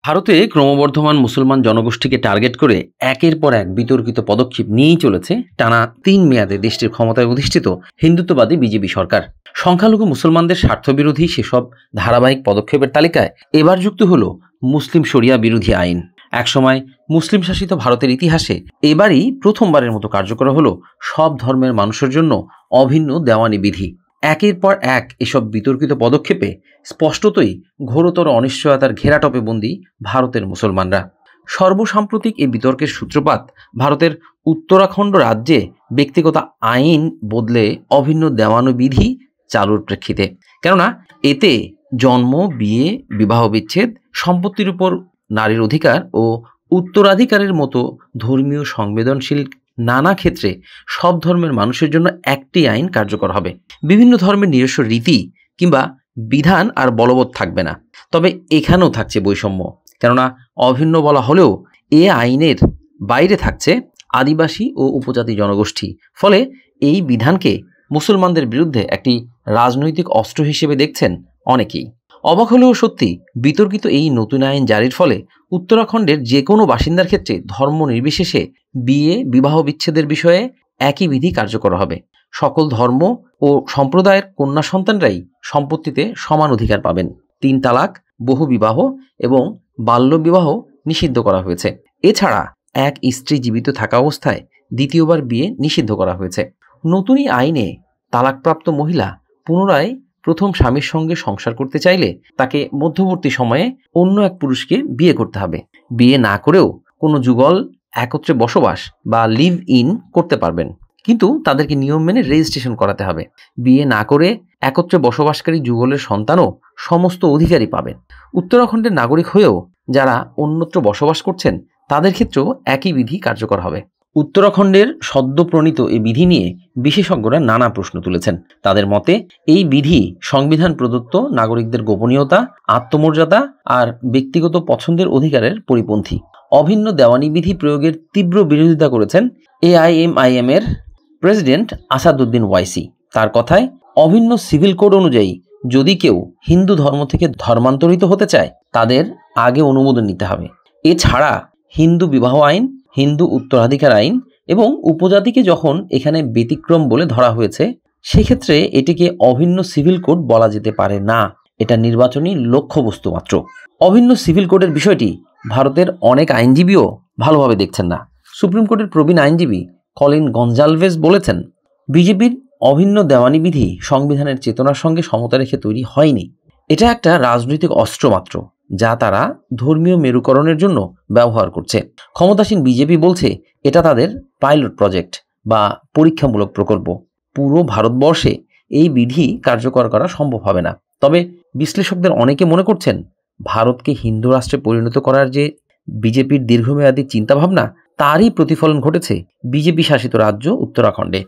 ভারতে ক্রমবর্ধমান মুসলমান জনগোষ্ঠীকে টার্গেট করে একের পর এক বিতর্কিত পদক্ষেপ নিয়েই চলেছে টানা ৩ মেয়াদে দেশটির ক্ষমতায় অধিষ্ঠিত হিন্দুত্ববাদী বিজেপি সরকার। সংখ্যালঘু মুসলমানদের স্বার্থবিরোধী সেসব ধারাবাহিক পদক্ষেপের তালিকায় এবার যুক্ত হল মুসলিম শরিয়া বিরোধী আইন। একসময় মুসলিম শাসিত ভারতের ইতিহাসে এবারই প্রথমবারের মতো কার্যকর হলো সব ধর্মের মানুষের জন্য অভিন্ন দেওয়ানি বিধি। একের পর এক এসব বিতর্কিত পদক্ষেপে স্পষ্টতই ঘোরতর অনিশ্চয়তার ঘেরাটপে বন্দী ভারতের মুসলমানরা। সর্বসাম্প্রতিক এই বিতর্কের সূত্রপাত ভারতের উত্তরাখণ্ড রাজ্যে ব্যক্তিগত আইন বদলে অভিন্ন দেওয়ানি বিধি চালুর প্রেক্ষিতে। কেননা এতে জন্ম, বিয়ে, বিবাহ বিচ্ছেদ, সম্পত্তির উপর নারীর অধিকার ও উত্তরাধিকারের মতো ধর্মীয় সংবেদনশীল নানা ক্ষেত্রে সব ধর্মের মানুষের জন্য একটি আইন কার্যকর হবে। বিভিন্ন ধর্মের নিজস্ব রীতি কিংবা বিধান আর বলবৎ থাকবে না। তবে এখানেও থাকছে বৈষম্য। কেননা অভিন্ন বলা হলেও এ আইনের বাইরে থাকছে আদিবাসী ও উপজাতি জনগোষ্ঠী। ফলে এই বিধানকে মুসলমানদের বিরুদ্ধে একটি রাজনৈতিক অস্ত্র হিসেবে দেখছেন অনেকেই। অবাক হলেও সত্যি, বিতর্কিত এই নতুন আইন জারির ফলে উত্তরাখণ্ডের যে কোনো বাসিন্দার ক্ষেত্রে ধর্ম নির্বিশেষে বিয়ে, বিবাহ বিচ্ছেদের বিষয়ে একই বিধি কার্যকর হবে। সকল ধর্ম ও সম্প্রদায়ের কন্যা সন্তানরাই সম্পত্তিতে সমান অধিকার পাবেন। ৩ তালাক, বহু বিবাহ এবং বাল্য বিবাহ নিষিদ্ধ করা হয়েছে। এছাড়া এক স্ত্রী জীবিত থাকা অবস্থায় দ্বিতীয়বার বিয়ে নিষিদ্ধ করা হয়েছে। নতুন এই আইনে তালাকপ্রাপ্ত মহিলা পুনরায় প্রথম স্বামীর সঙ্গে সংসার করতে চাইলে তাকে মধ্যবর্তী সময়ে অন্য এক পুরুষকে বিয়ে করতে হবে। বিয়ে না করেও কোনো যুগল একত্রে বসবাস বা লিভ ইন করতে পারবেন, কিন্তু তাদেরকে নিয়ম মেনে রেজিস্ট্রেশন করাতে হবে। বিয়ে না করে একত্রে বসবাসকারী যুগলের সন্তানও সমস্ত অধিকারই পাবেন। উত্তরাখণ্ডের নাগরিক হয়েও যারা অন্যত্র বসবাস করছেন তাদের ক্ষেত্রেও একই বিধি কার্যকর হবে। উত্তরাখণ্ডের সদ্য প্রণীত এই বিধি নিয়ে বিশেষজ্ঞরা নানা প্রশ্ন তুলেছেন। তাদের মতে এই বিধি সংবিধান প্রদত্ত নাগরিকদের গোপনীয়তা, আত্মমর্যাদা আর ব্যক্তিগত পছন্দের অধিকারের পরিপন্থী। অভিন্ন দেওয়ানি বিধি প্রয়োগের তীব্র বিরোধিতা করেছেন AIMIM এর প্রেসিডেন্ট আসাদুদ্দিন ওয়াইসি। তার কথায়, অভিন্ন সিভিল কোড অনুযায়ী যদি কেউ হিন্দু ধর্ম থেকে ধর্মান্তরিত হতে চায় তাদের আগে অনুমোদন নিতে হবে। এছাড়া হিন্দু বিবাহ আইন, হিন্দু উত্তরাধিকার আইন এবং উপজাতিকে যখন এখানে ব্যতিক্রম বলে ধরা হয়েছে, সেক্ষেত্রে এটিকে অভিন্ন সিভিল কোড বলা যেতে পারে না। এটা নির্বাচনী লক্ষ্যবস্তু মাত্র। অভিন্ন সিভিল কোডের বিষয়টি ভারতের অনেক আইনজীবীও ভালোভাবে দেখছেন না। সুপ্রিম কোর্টের প্রবীণ আইনজীবী কলিন গঞ্জালভেস বলেছেন, বিজেপির অভিন্ন দেওয়ানি বিধি সংবিধানের চেতনার সঙ্গে সমতা রেখে তৈরি হয়নি। এটা একটা রাজনৈতিক অস্ত্র মাত্র, যা তারা ধর্মীয় মেরুকরণের জন্য ব্যবহার করছে। ক্ষমতাসীন বিজেপি বলছে এটা তাদের পাইলট প্রজেক্ট বা পরীক্ষামূলক প্রকল্প। পুরো ভারতবর্ষে এই বিধি কার্যকর করা সম্ভব হবে না। তবে বিশ্লেষকদের অনেকে মনে করছেন, ভারতকে হিন্দু রাষ্ট্রে পরিণত করার যে বিজেপির দীর্ঘমেয়াদী চিন্তাভাবনা, তারই প্রতিফলন ঘটেছে বিজেপি শাসিত রাজ্য উত্তরাখণ্ডে।